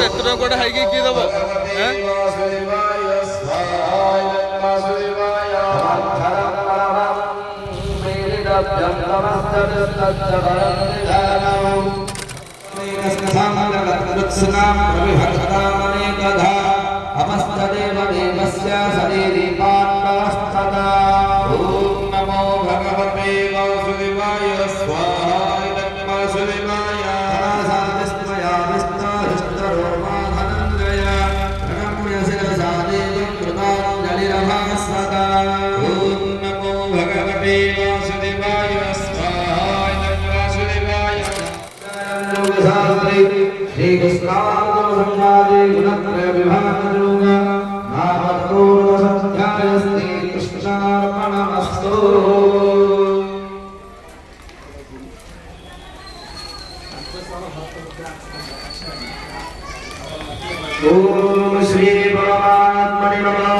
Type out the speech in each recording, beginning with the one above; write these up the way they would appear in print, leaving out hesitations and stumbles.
ಎತ್ತರೋ ಕೂಡ ಹೈಗೆ ಇಕ್ಕಿದವ अपस्तदेव देवस्य सदेदीपान्नवस्तदा ॐ नमो भगवते वासुदेवाय स्वाहा नमः वासुदेवाय सादिस्मया विष्णुरिष्टरोमाधनञ्जय नमोयशिरसादेवं कृताञ्जलिरभः सदा ॐ नमो भगवते वासुदेवाय स्वाहा नमः वासुदेवाय श्रीकृष्णार्जुनसंवादे गुणत्रय विभागयोग नामपूर्वसंध्यायस्ते कृष्णार्पणमस्तु। ॐ श्री परमात्मने नमः।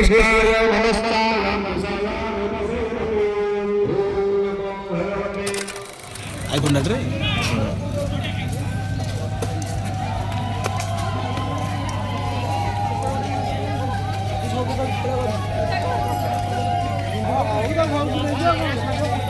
श्री అయిపోండి 아, 어디가 가면 되죠?